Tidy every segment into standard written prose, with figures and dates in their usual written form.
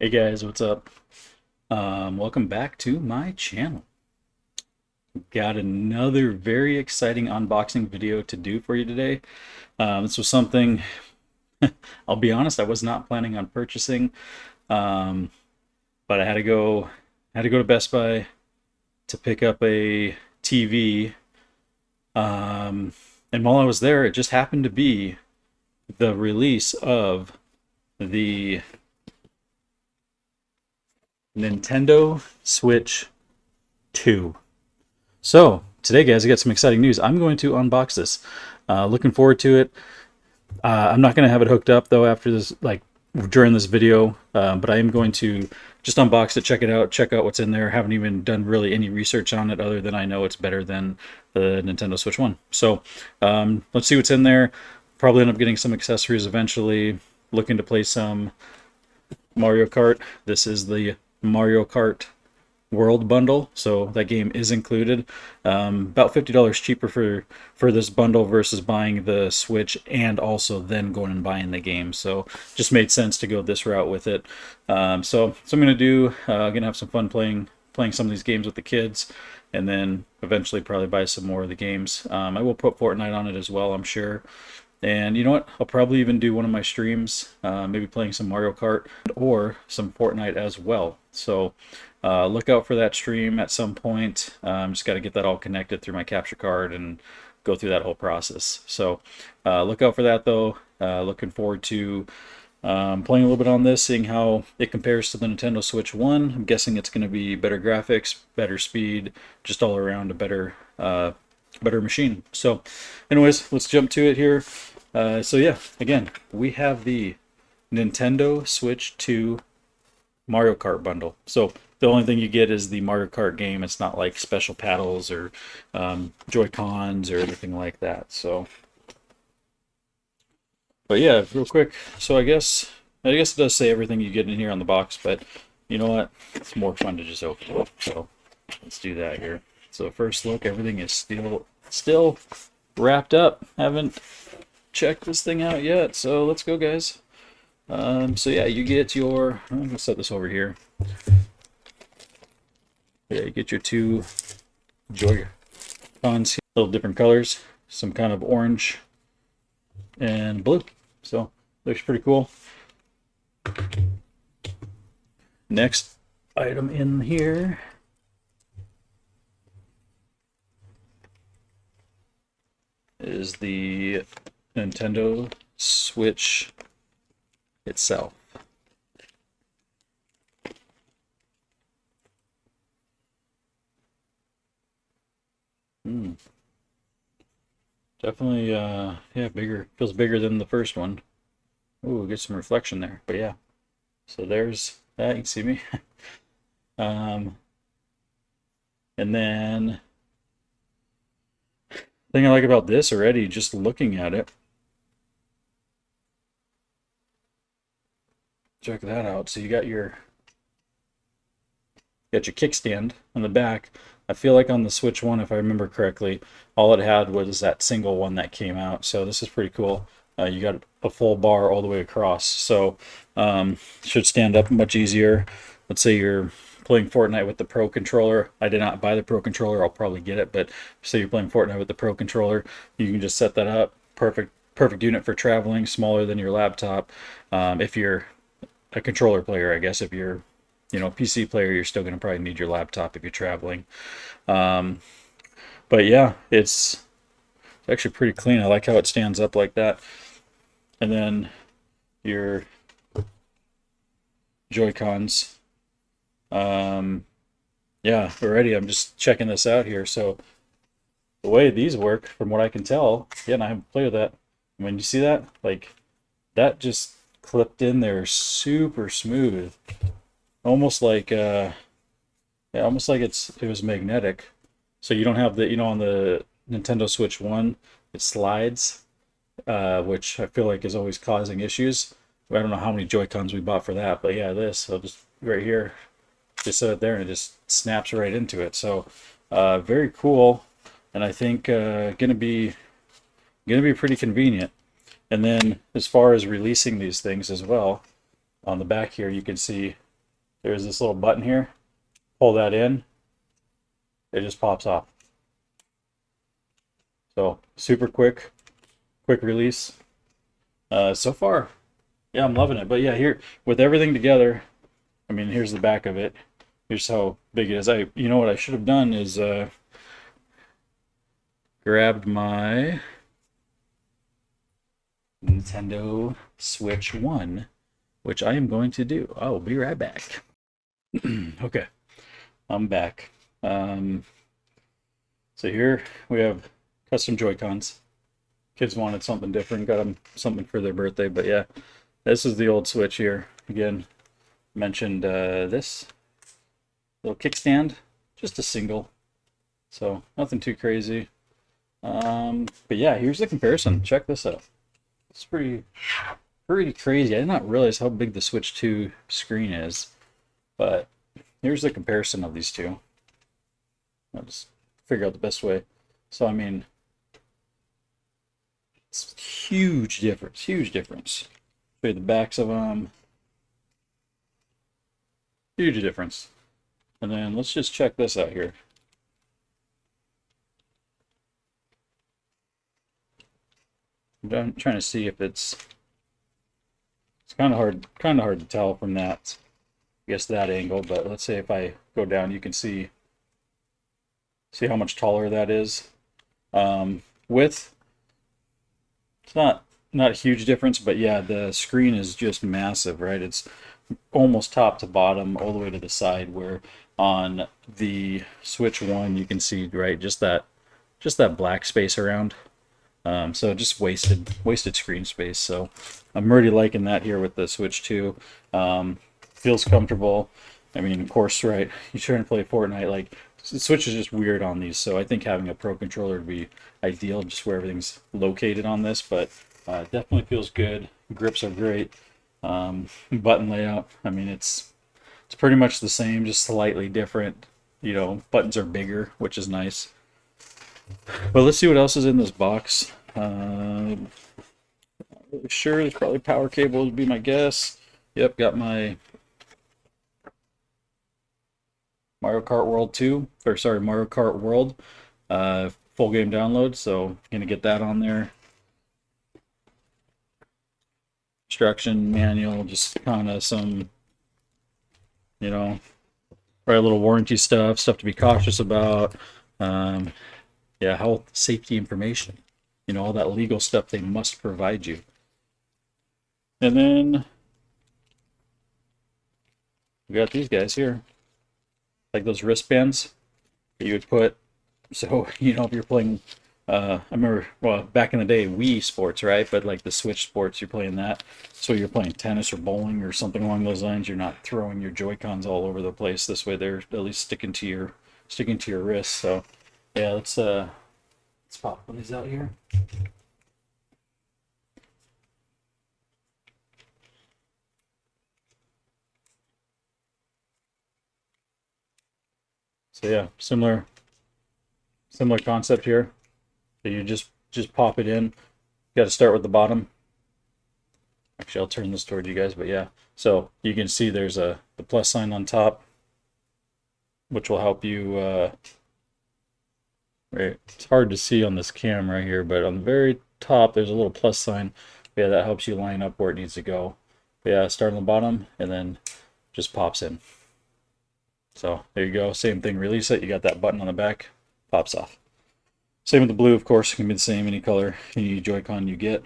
Hey guys, what's up? Welcome back to my channel. Got another very exciting unboxing video to do for you today. This was something, I'll be honest, I was not planning on purchasing, um, but I had to go to Best Buy to pick up a TV. And while I was there, it just happened to be the release of the Nintendo Switch 2. So today, guys, I got some exciting news. I'm going to unbox this. Looking forward to it. I'm not going to have it hooked up though after this, like during this video, but I am going to just unbox it, check out what's in there. Haven't even done really any research on it other than I know it's better than the Nintendo Switch 1. So let's see what's in there. Probably end up getting some accessories eventually. Looking to play some Mario Kart. This is the Mario Kart World bundle, so that game is included. About $50 cheaper for this bundle versus buying the Switch and also then going and buying the game. So just made sense to go this route with it. So I'm gonna do. Gonna have some fun playing some of these games with the kids, and then eventually probably buy some more of the games. I will put Fortnite on it as well, I'm sure. And you know what? I'll probably even do one of my streams, maybe playing some Mario Kart or some Fortnite as well. So look out for that stream at some point. Just got to get that all connected through my capture card and go through that whole process. So look out for that though. Looking forward to playing a little bit on this, seeing how it compares to the Nintendo Switch 1. I'm guessing it's going to be better graphics, better speed, just all around a better machine. So anyways, let's jump to it here. So yeah, again, we have the Nintendo Switch 2 Mario Kart bundle. So the only thing you get is the Mario Kart game. It's not like special paddles or Joy-Cons or anything like that. So, but yeah, real quick. So I guess it does say everything you get in here on the box, but you know what? It's more fun to just open it. So let's do that here. So first look, everything is still wrapped up. Haven't checked this thing out yet, so let's go, guys. So yeah, you get your. I'm gonna set this over here. Yeah, you get your two Joy-Cons, little different colors, some kind of orange and blue. So looks pretty cool. Next item in here is the Nintendo Switch itself. Definitely, yeah, bigger. Feels bigger than the first one. Ooh, get some reflection there. But yeah, so there's that. You can see me. um, and then thing I like about this already, just looking at it. Check that out. So you got your kickstand on the back. I feel like on the Switch 1, if I remember correctly, all it had was that single one that came out. So this is pretty cool. You got a full bar all the way across. So should stand up much easier. Let's say you're playing Fortnite with the Pro controller. I did not buy the Pro controller. I'll probably get it, but say you're playing Fortnite with the Pro controller, you can just set that up. Perfect unit for traveling, smaller than your laptop. If you're a controller player, I guess. If you're PC player, you're still going to probably need your laptop if you're traveling. But yeah, it's actually pretty clean. I like how it stands up like that. And then your Joy-Cons. Yeah, already I'm just checking this out here. So the way these work, from what I can tell, yeah, and I haven't played with that. When you see that, like that just clipped in there super smooth. Almost like yeah, almost like it was magnetic. So you don't have the, on the Nintendo Switch 1, it slides, which I feel like is always causing issues. I don't know how many Joy-Cons we bought for that, but yeah, this, I'll just right here, just set it there and it just snaps right into it. So very cool, and I think gonna be pretty convenient. And then as far as releasing these things as well, on the back here you can see there's this little button here. Pull that in, it just pops off. So super quick release. So far, yeah, I'm loving it. But yeah, here with everything together, I mean, here's the back of it. Here's how big it is. You know what I should have done is grabbed my Nintendo Switch 1, which I am going to do. I will be right back. Okay, I'm back. So here we have custom Joy-Cons. Kids wanted something different, got them something for their birthday, but yeah, this is the old Switch here. Again, mentioned this little kickstand, just a single, so nothing too crazy. But yeah, here's the comparison. Check this out. It's pretty crazy. I did not realize how big the Switch 2 screen is, but here's the comparison of these two. I'll just figure out the best way. So I mean, it's huge difference. Show you the backs of them. Huge difference. And then let's just check this out here. I'm trying to see if it's kind of hard to tell from that, I guess, that angle, but let's say if I go down, you can see how much taller that is. Width, it's not a huge difference, but yeah, the screen is just massive, right? It's almost top to bottom all the way to the side, where on the Switch 1 you can see, right, just that black space around. So just wasted screen space. So I'm really liking that here with the Switch 2. Feels comfortable. I mean, of course, right, you're trying to play Fortnite, like, the Switch is just weird on these, so I think having a Pro Controller would be ideal, just where everything's located on this, but definitely feels good. Grips are great. Button layout, I mean, it's pretty much the same, just slightly different. You know, buttons are bigger, which is nice. But let's see what else is in this box. Not really sure. There's probably power cable would be my guess. Yep, got my Mario Kart World 2, or sorry, Mario Kart World full game download, so gonna get that on there. Instruction manual, just kind of some, you know, right, little warranty stuff to be cautious about. Yeah, health, safety information, you know, all that legal stuff they must provide you. And then we got these guys here, like those wristbands that you would put, so, you know, if you're playing, I remember, well, back in the day, Wii Sports, right? But like the Switch Sports, you're playing that. So you're playing tennis or bowling or something along those lines. You're not throwing your Joy-Cons all over the place. This way, they're at least sticking to your wrist. So yeah, let's pop one of these out here. So yeah, similar concept here. So you just pop it in. You got to start with the bottom. Actually, I'll turn this toward you guys, but yeah. So you can see there's the plus sign on top, which will help you. Right, it's hard to see on this camera here, but on the very top there's a little plus sign. Yeah, that helps you line up where it needs to go. But yeah, start on the bottom and then just pops in. So there you go. Same thing. Release it. You got that button on the back. Pops off. Same with the blue, of course. It can be the same any color, any Joy-Con you get.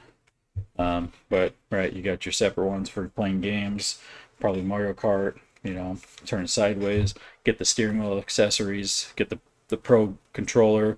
But right, you got your separate ones for playing games. Probably Mario Kart. You know, turn it sideways. Get the steering wheel accessories. Get the Pro Controller.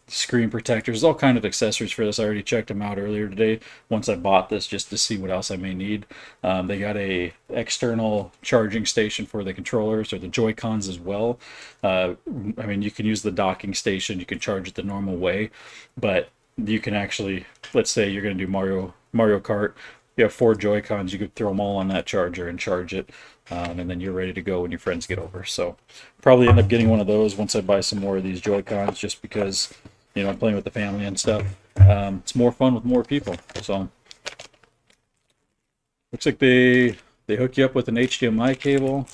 Screen protectors, all kind of accessories for this. I already checked them out earlier today once I bought this, just to see what else I may need. They got a external charging station for the controllers or the Joy-Cons as well. I mean, you can use the docking station, you can charge it the normal way, but you can actually, let's say you're going to do Mario Kart, you have 4 Joy-Cons, you could throw them all on that charger and charge it, and then you're ready to go when your friends get over. So probably end up getting one of those once I buy some more of these Joy-Cons, just because, you know, I'm playing with the family and stuff. It's more fun with more people. So looks like they they hook you up with an HDMI cable.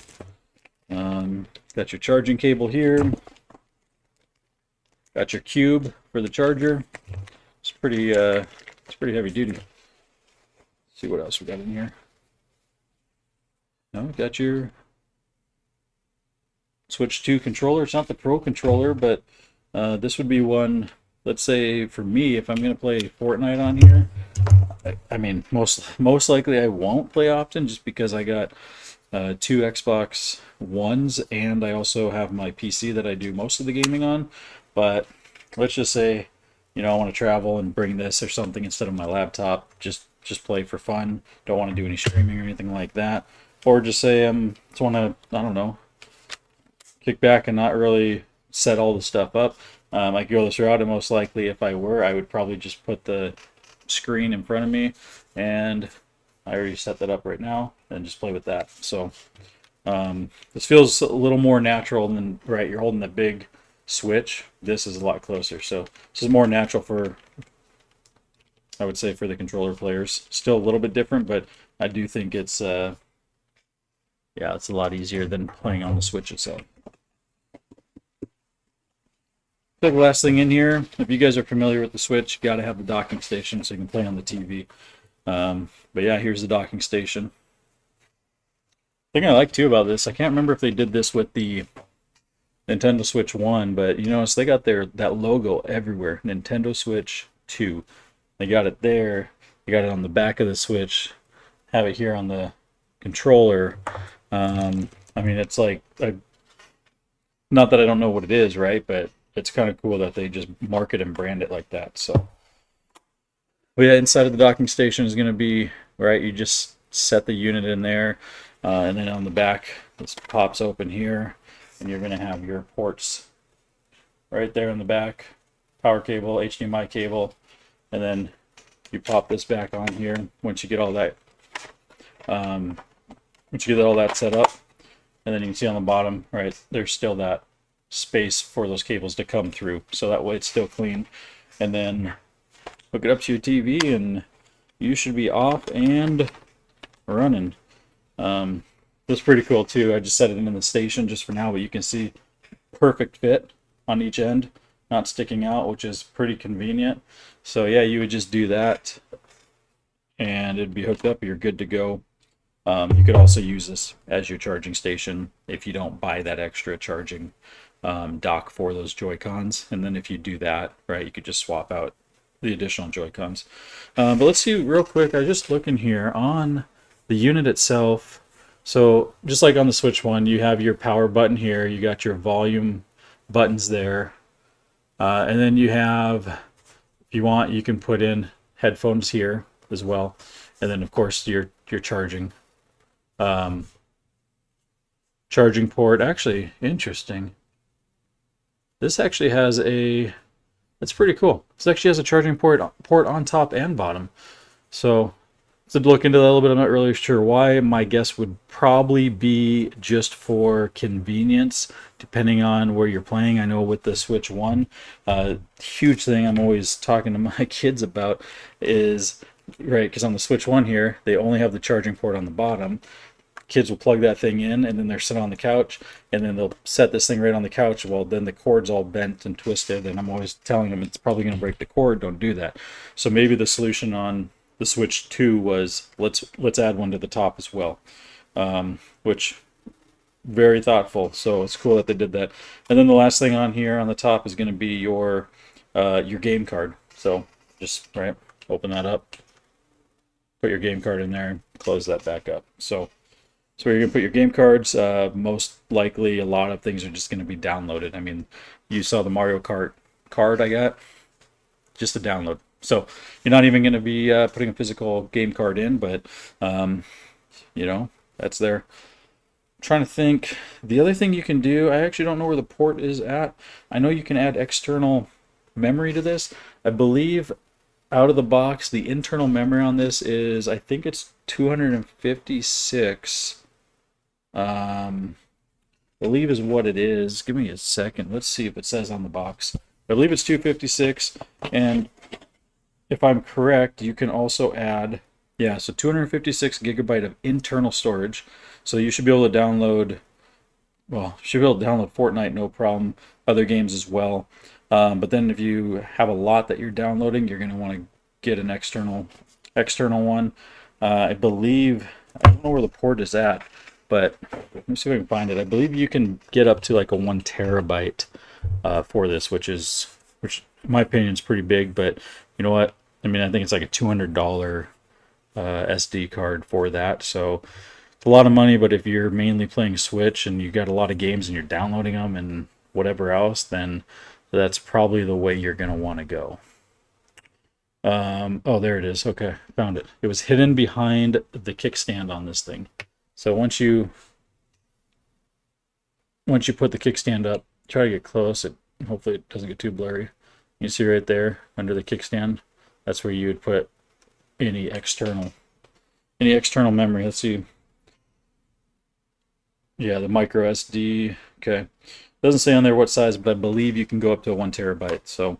Got your charging cable here. Got your cube for the charger. It's pretty heavy duty. Let's see what else we got in here. No, got your Switch 2 controller. It's not the Pro controller, but this would be one. Let's say for me, if I'm going to play Fortnite on here, I mean, most likely I won't play often, just because I got 2 Xbox Ones, and I also have my PC that I do most of the gaming on. But let's just say, you know, I want to travel and bring this or something instead of my laptop, just play for fun. Don't want to do any streaming or anything like that. Or just say just want to, I don't know, kick back and not really set all the stuff up. I could go this route, and most likely if I were, I would probably just put the screen in front of me, and I already set that up right now, and just play with that. So this feels a little more natural than, right, you're holding the big Switch. This is a lot closer, so this is more natural for, I would say, for the controller players. Still a little bit different, but I do think it's yeah, it's a lot easier than playing on the Switch itself. The last thing in here, if you guys are familiar with the Switch, you got to have the docking station so you can play on the TV. But yeah, here's the docking station. The thing I like too about this, I can't remember if they did this with the Nintendo Switch 1, but you notice they got that logo everywhere. Nintendo Switch 2. They got it there. They got it on the back of the Switch. Have it here on the controller. I mean, it's like, not that I don't know what it is, right? But it's kind of cool that they just market and brand it like that. So, well, yeah, inside of the docking station is going to be, right, you just set the unit in there, and then on the back, this pops open here, and you're going to have your ports right there in the back, power cable, HDMI cable, and then you pop this back on here once you get all that, set up, and then you can see on the bottom, right, there's still that space for those cables to come through, so that way it's still clean. And then hook it up to your TV, and you should be off and running. That's pretty cool too. I just set it in the station just for now, but you can see perfect fit on each end, not sticking out, which is pretty convenient. So yeah, you would just do that, and it'd be hooked up. You're good to go. You could also use this as your charging station if you don't buy that extra charging dock for those Joy-Cons. And then if you do that, right, you could just swap out the additional Joy-Cons. But let's see real quick. I was just looking here on the unit itself. So just like on the Switch 1, you have your power button here. You got your volume buttons there. And then you have, if you want, you can put in headphones here as well. And then, of course, your charging. Charging port. Actually, interesting. This actually has that's pretty cool. This actually has a charging port on top and bottom. So to look into that a little bit, I'm not really sure why. My guess would probably be just for convenience, depending on where you're playing. I know with the Switch 1, huge thing I'm always talking to my kids about is, right, because on the Switch 1 here, they only have the charging port on the bottom. Kids will plug that thing in, and then they're sitting on the couch, and then they'll set this thing right on the couch. Well, then the cord's all bent and twisted, and I'm always telling them it's probably going to break the cord. Don't do that. So maybe the solution on the Switch 2 was let's add one to the top as well, which very thoughtful. So it's cool that they did that. And then the last thing on here on the top is going to be your game card. So just right, open that up, put your game card in there, and close that back up. So you're going to put your game cards. Most likely, a lot of things are just going to be downloaded. I mean, you saw the Mario Kart card I got, just a download. So you're not even going to be putting a physical game card in, but, you know, that's there. I'm trying to think. The other thing you can do, I actually don't know where the port is at. I know you can add external memory to this. I believe out of the box, the internal memory on this is, I think it's 256. Believe is what it is. Give me a second. Let's see if it says on the box. I believe it's 256, and if I'm correct, you can also add Yeah, so 256 gigabyte of internal storage. So you should be able to download, well, should be able to download Fortnite no problem, other games as well. But then if you have a lot that you're downloading, you're going to want to get an external one. I believe, I don't know where the port is at, but let me see if I can find it. I believe you can get up to like a 1 terabyte for this, which in my opinion is pretty big. But you know what? I mean, I think it's like a $200 SD card for that. So it's a lot of money, but if you're mainly playing Switch and you got a lot of games and you're downloading them and whatever else, then that's probably the way you're going to want to go. Oh, there it is. Okay, found it. It was hidden behind the kickstand on this thing. So once you put the kickstand up, try to get close. Hopefully it doesn't get too blurry. You see right there under the kickstand. That's where you would put any external memory. Let's see. Yeah, the micro SD. Okay, doesn't say on there what size, but I believe you can go up to a 1 terabyte. So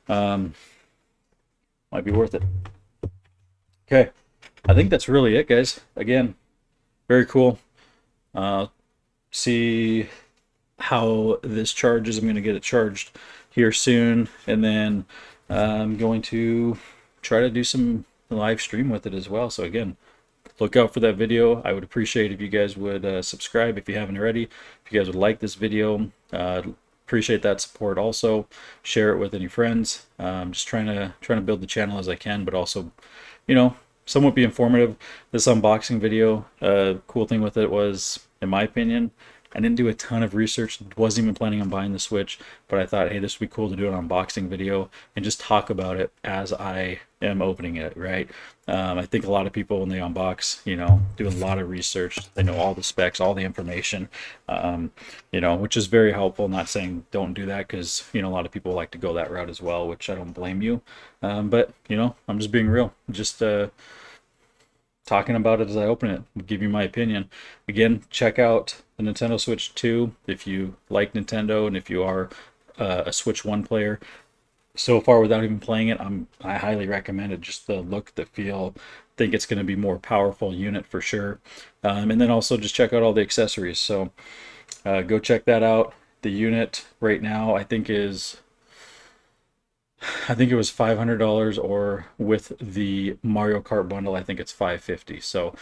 might be worth it. Okay, I think that's really it, guys. Again, very cool. See how this charges. I'm going to get it charged here soon, and then I'm going to try to do some live stream with it as well. So again, look out for that video. I would appreciate if you guys would subscribe if you haven't already. If you guys would like this video, appreciate that support. Also, share it with any friends. Just trying to build the channel as I can, but also, you know, somewhat be informative. This unboxing video, cool thing with it was, in my opinion, I didn't do a ton of research. Wasn't even planning on buying the Switch, but I thought, hey, this would be cool to do an unboxing video and just talk about it as I am opening it, right? I think a lot of people, when they unbox, you know, do a lot of research. They know all the specs, all the information, you know, which is very helpful. Not saying don't do that, because, you know, a lot of people like to go that route as well, which I don't blame you. But, you know, I'm just being real. Just talking about it as I open it, give you my opinion. Again, check out the Nintendo Switch 2 if you like Nintendo, and if you are a Switch 1 player. So far, without even playing it, I highly recommend it. Just the look, the feel. Think it's going to be more powerful unit for sure. And then also just check out all the accessories. So go check that out. The unit right now, I think it was $500, or with the Mario Kart bundle, I think it's $550. So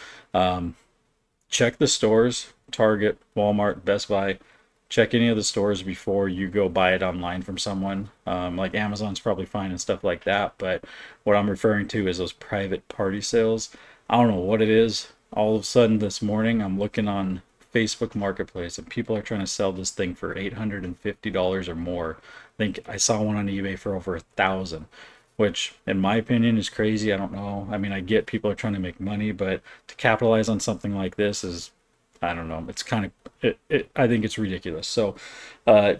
check the stores: Target, Walmart, Best Buy. Check any of the stores before you go buy it online from someone. Like Amazon's probably fine and stuff like that, but what I'm referring to is those private party sales. I don't know what it is. All of a sudden this morning, I'm looking on Facebook Marketplace and people are trying to sell this thing for $850 or more. I think I saw one on eBay for over $1,000, which in my opinion is crazy. I don't know. I mean, I get people are trying to make money, but to capitalize on something like this is, I don't know. It's kind of, I think it's ridiculous. So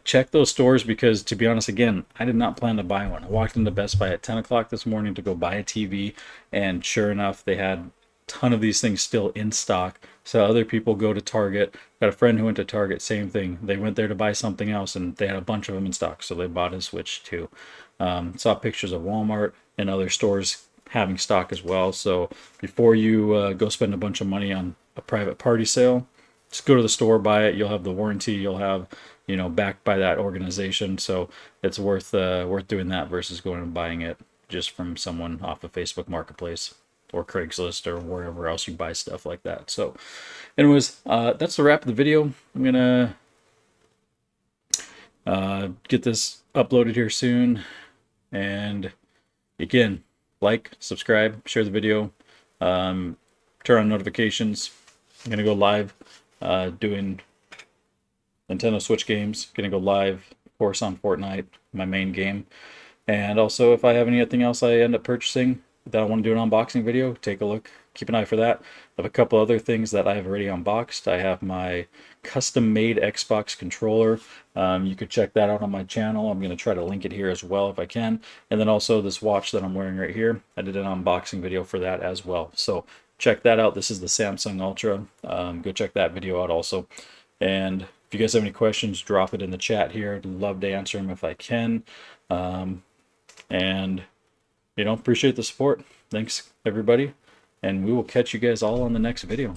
check those stores, because to be honest, again, I did not plan to buy one. I walked into Best Buy at 10 o'clock this morning to go buy a TV, and sure enough, they had a ton of these things still in stock. So other people go to Target. Got a friend who went to Target, same thing. They went there to buy something else, and they had a bunch of them in stock, so they bought a Switch too. Saw pictures of Walmart and other stores having stock as well. So before you go spend a bunch of money on a private party sale, just go to the store, buy it. You'll have the warranty. You'll have, you know, backed by that organization. So it's worth doing that versus going and buying it just from someone off of Facebook Marketplace or Craigslist or wherever else you buy stuff like that. So anyways, that's the wrap of the video. I'm gonna get this uploaded here soon, and again, like, subscribe, share the video, turn on notifications. I'm gonna go live doing Nintendo Switch games. Gonna go live, of course, on Fortnite, my main game. And also, if I have anything else I end up purchasing that I want to do an unboxing video, take a look. Keep an eye for that. I have a couple other things that I have already unboxed. I have my custom-made Xbox controller. You could check that out on my channel. I'm going to try to link it here as well if I can. And then also this watch that I'm wearing right here. I did an unboxing video for that as well. So check that out. This is the Samsung Ultra. Go check that video out also. And if you guys have any questions, drop it in the chat here. I'd love to answer them if I can. And, you know, appreciate the support. Thanks, everybody. and we will catch you guys all on the next video.